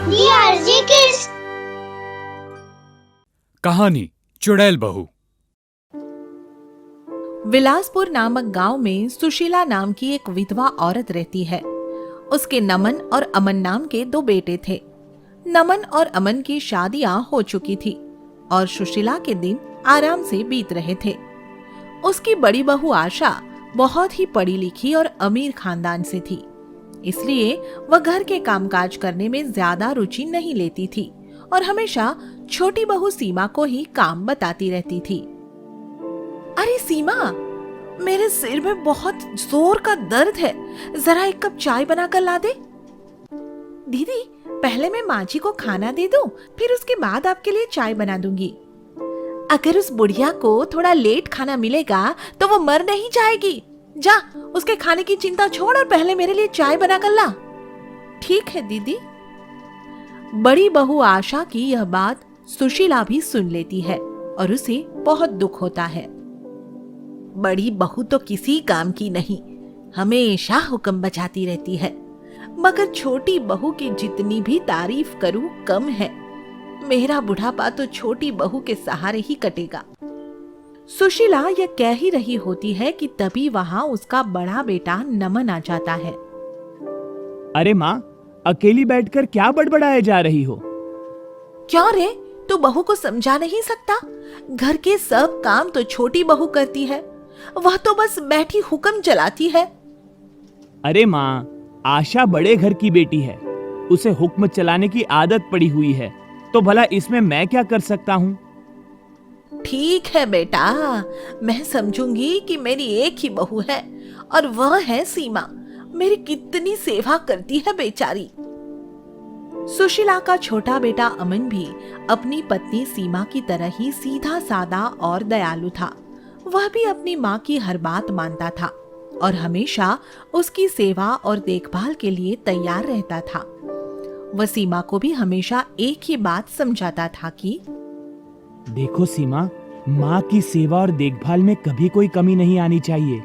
DRG Kids। कहानी चुड़ैल बहू। विलासपुर नामक गांव में सुशीला नाम की एक विधवा औरत रहती है। उसके नमन और अमन नाम के 2 बेटे थे। नमन और अमन की शादियां हो चुकी थी और सुशीला के दिन आराम से बीत रहे थे। उसकी बड़ी बहू आशा बहुत ही पढ़ी लिखी और अमीर खानदान से थी, इसलिए वह घर के कामकाज करने में ज्यादा रुचि नहीं लेती थी और हमेशा छोटी बहू सीमा को ही काम बताती रहती थी। अरे सीमा, मेरे सिर में बहुत जोर का दर्द है, जरा 1 कप चाय बनाकर ला दे। दीदी, पहले मैं माँ जी को खाना दे दूं, फिर उसके बाद आपके लिए चाय बना दूंगी। अगर उस बुढ़िया को थोड़ा लेट खाना मिलेगा तो वो मर नहीं जाएगी। जा, उसके खाने की चिंता छोड़ और पहले मेरे लिए चाय बनाकर ला। ठीक है दीदी। बड़ी बहू आशा की यह बात सुशीला भी सुन लेती है और उसे बहुत दुख होता है। बड़ी बहू तो किसी काम की नहीं, हमेशा हुक्म बजाती रहती है, मगर छोटी बहू की जितनी भी तारीफ करूं कम है। मेरा बुढ़ापा तो छोटी बहू के सहारे ही कटेगा। सुशीला यह कह ही रही होती है कि तभी वहां उसका बड़ा बेटा नमन आ जाता है। अरे माँ, अकेली बैठकर क्या बड़बड़ाए जा रही हो? क्यों रे, तू बहू को समझा नहीं सकता? घर के सब काम तो छोटी बहू करती है, वह तो बस बैठी हुक्म चलाती है। अरे माँ, आशा बड़े घर की बेटी है, उसे हुक्म चलाने की आदत पड़ी हुई है, तो भला इसमें मैं क्या कर सकता हूँ? ठीक है बेटा, मैं समझूंगी कि मेरी एक ही बहू है और वह है सीमा। मेरी कितनी सेवा करती है बेचारी। सुशीला का छोटा बेटा अमन भी अपनी पत्नी सीमा की तरह ही सीधा सादा और दयालु था। वह भी अपनी माँ की हर बात मानता था और हमेशा उसकी सेवा और देखभाल के लिए तैयार रहता था। वह सीमा को भी हमेशा एक ही बात समझाता था कि देखो सीमा, माँ की सेवा और देखभाल में कभी कोई कमी नहीं आनी चाहिए।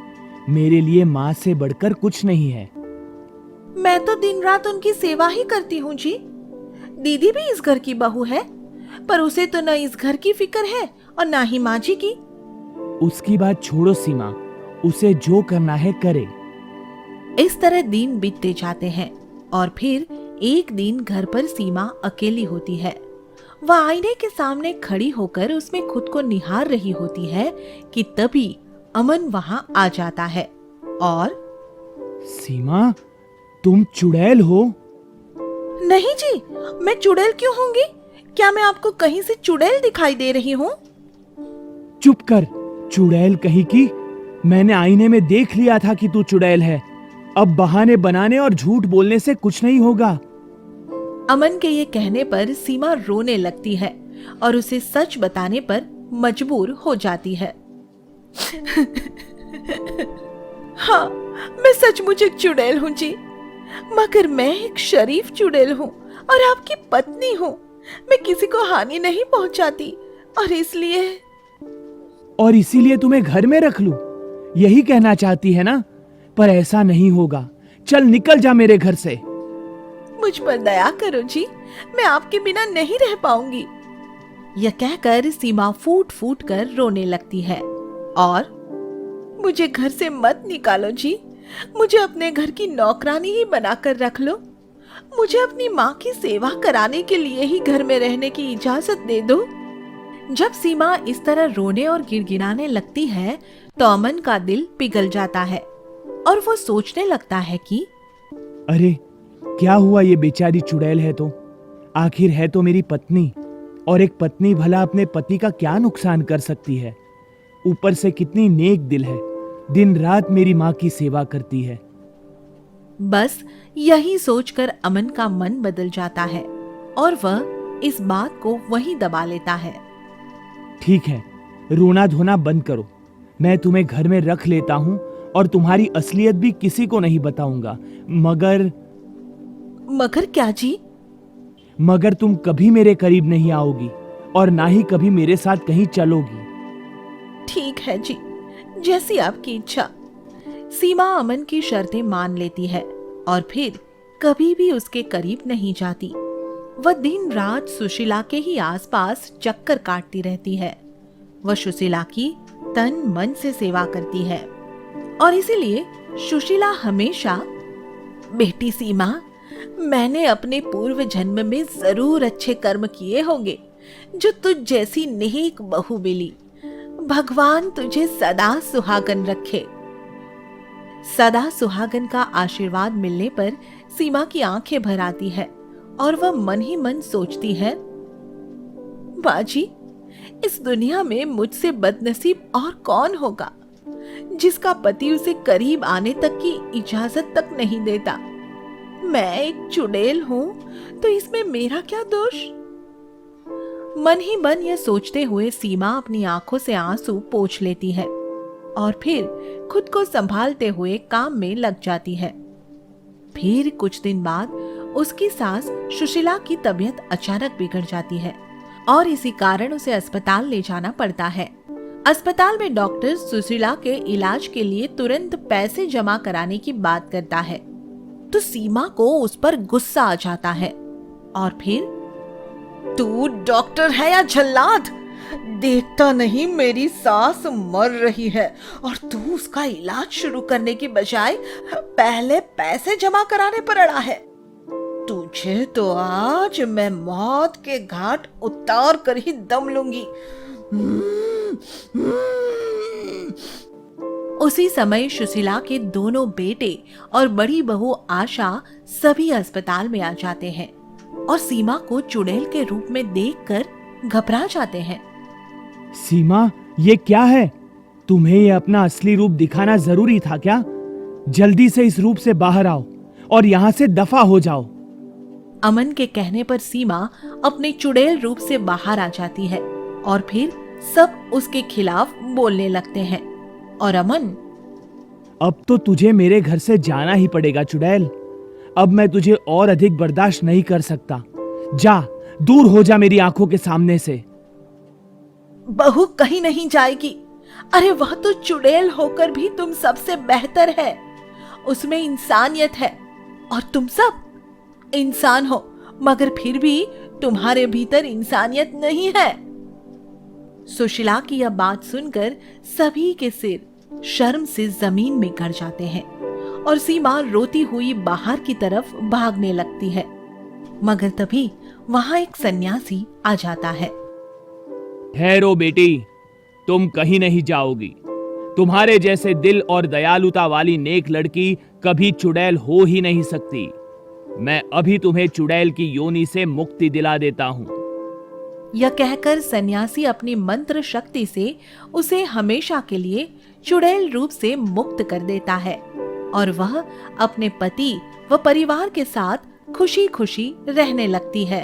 मेरे लिए माँ से बढ़कर कुछ नहीं है। मैं तो दिन रात उनकी सेवा ही करती हूँ जी। दीदी भी इस घर की बहू है, पर उसे तो न इस घर की फिक्र है और न ही माँ जी की। उसकी बात छोड़ो सीमा, उसे जो करना है करे। इस तरह दिन बीतते जाते हैं और फिर एक दिन घर पर सीमा अकेली होती है। वह आईने के सामने खड़ी होकर उसमें खुद को निहार रही होती है कि तभी अमन वहां आ जाता है और सीमा, तुम चुड़ैल हो? नहीं जी, मैं चुड़ैल क्यों होंगी? क्या मैं आपको कहीं से चुड़ैल दिखाई दे रही हूँ? चुप कर, चुड़ैल कहीं की। मैंने आईने में देख लिया था कि तू चुड़ैल है। अब बहाने बनाने और झूठ बोलने से कुछ नहीं होगा। अमन के ये कहने पर सीमा रोने लगती है और उसे सच बताने पर मजबूर हो जाती है। हाँ, मैं सचमुच एक चुड़ैल हूँ जी, मगर मैं एक शरीफ चुड़ैल हूँ और आपकी पत्नी हूँ। मैं किसी को हानि नहीं पहुँचाती और इसीलिए तुम्हें घर में रख लूं, यही कहना चाहती है ना? पर ऐसा नहीं होगा। चल निकल जा मेरे घर से। मुझ पर दया करो जी, मैं आपके बिना नहीं रह पाऊंगी। यह कहकर सीमा फूट फूट कर रोने लगती है और मुझे घर से मत निकालो जी, मुझे अपने घर की नौकरानी ही बनाकर रख लो। मुझे अपनी माँ की सेवा कराने के लिए ही घर में रहने की इजाजत दे दो। जब सीमा इस तरह रोने और गिड़गिड़ाने लगती है तो अमन का दिल पिघल जाता है और वो सोचने लगता है कि अरे क्या हुआ, ये बेचारी चुड़ैल है तो आखिर है तो मेरी पत्नी, और एक पत्नी भला अपने पति का क्या नुकसान कर सकती है? ऊपर से कितनी नेक दिल है, दिन रात मेरी माँ की सेवा करती है। बस यही सोचकर अमन का मन बदल जाता है और वह इस बात को वहीं दबा लेता है। ठीक है, रोना धोना बंद करो। मैं तुम्हें घर में रख लेता हूँ और तुम्हारी असलियत भी किसी को नहीं बताऊंगा। मगर क्या जी? मगर तुम कभी मेरे करीब नहीं आओगी और ना ही कभी मेरे साथ कहीं चलोगी। ठीक है जी, जैसी आपकी इच्छा। सीमा अमन की शर्तें मान लेती है और फिर कभी भी उसके करीब नहीं जाती। वह दिन रात सुशीला के ही आसपास चक्कर काटती रहती है। वह सुशीला की तन मन से सेवा करती है और इसीलिए सुशीला हमेशा, बेटी सीमा, मैंने अपने पूर्व जन्म में जरूर अच्छे कर्म किए होंगे जो तुझ जैसी नेक बहू मिली। भगवान तुझे सदा सुहागन रखे। सदा सुहागन का आशीर्वाद मिलने पर सीमा की आंखें भर आती है और वह मन ही मन सोचती है, बाजी, इस दुनिया में मुझसे बदनसीब और कौन होगा जिसका पति उसे करीब आने तक की इजाजत तक नहीं देता। मैं एक चुड़ैल हूं तो इसमें मेरा क्या दोष। मन ही मन यह सोचते हुए सीमा अपनी आंखों से आंसू पोंछ लेती है और फिर खुद को संभालते हुए काम में लग जाती है। फिर कुछ दिन बाद उसकी सास सुशीला की तबीयत अचानक बिगड़ जाती है और इसी कारण उसे अस्पताल ले जाना पड़ता है। अस्पताल में डॉक्टर सुशीला के इलाज के लिए तुरंत पैसे जमा कराने की बात करता है तो सीमा को उस पर गुस्सा आ जाता है और फिर, तू डॉक्टर है या जल्लाद? देखता नहीं मेरी सास मर रही है और तू उसका इलाज शुरू करने की बजाय पहले पैसे जमा कराने पर अड़ा है। तुझे तो आज मैं मौत के घाट उतार कर ही दम लूंगी। उसी समय सुशीला के दोनों बेटे और बड़ी बहू आशा सभी अस्पताल में आ जाते हैं और सीमा को चुड़ैल के रूप में देखकर घबरा जाते हैं। सीमा, ये क्या है? तुम्हें ये अपना असली रूप दिखाना जरूरी था क्या? जल्दी से इस रूप से बाहर आओ और यहाँ से दफा हो जाओ। अमन के कहने पर सीमा अपने चुड़ैल रूप से बाहर आ जाती है और फिर सब उसके खिलाफ बोलने लगते हैं। और अमन, अब तो तुझे मेरे घर से जाना ही पड़ेगा चुड़ैल। अब मैं तुझे और अधिक बर्दाश्त नहीं कर सकता। जा, दूर हो जा मेरी आंखों के सामने से। बहू कहीं नहीं जाएगी। अरे वह तो चुड़ैल होकर भी तुम सबसे बेहतर है। उसमें इंसानियत है और तुम सब इंसान हो, मगर फिर भी तुम्हारे भीतर इंसानियत नहीं है। सुशीला की यह बात सुनकर सभी के सिर शर्म से जमीन में गड़ जाते हैं और सीमा रोती हुई बाहर की तरफ भागने लगती है, मगर तभी वहां एक सन्यासी आ जाता है। ठहरो बेटी, तुम कहीं नहीं जाओगी। तुम्हारे जैसे दिल और दयालुता वाली नेक लड़की कभी चुड़ैल हो ही नहीं सकती। मैं अभी तुम्हें चुड़ैल की योनि से मुक्ति दिला देता हूँ। यह कहकर सन्यासी अपनी मंत्र शक्ति से उसे हमेशा के लिए चुड़ैल रूप से मुक्त कर देता है और वह अपने पति व परिवार के साथ खुशी खुशी रहने लगती है।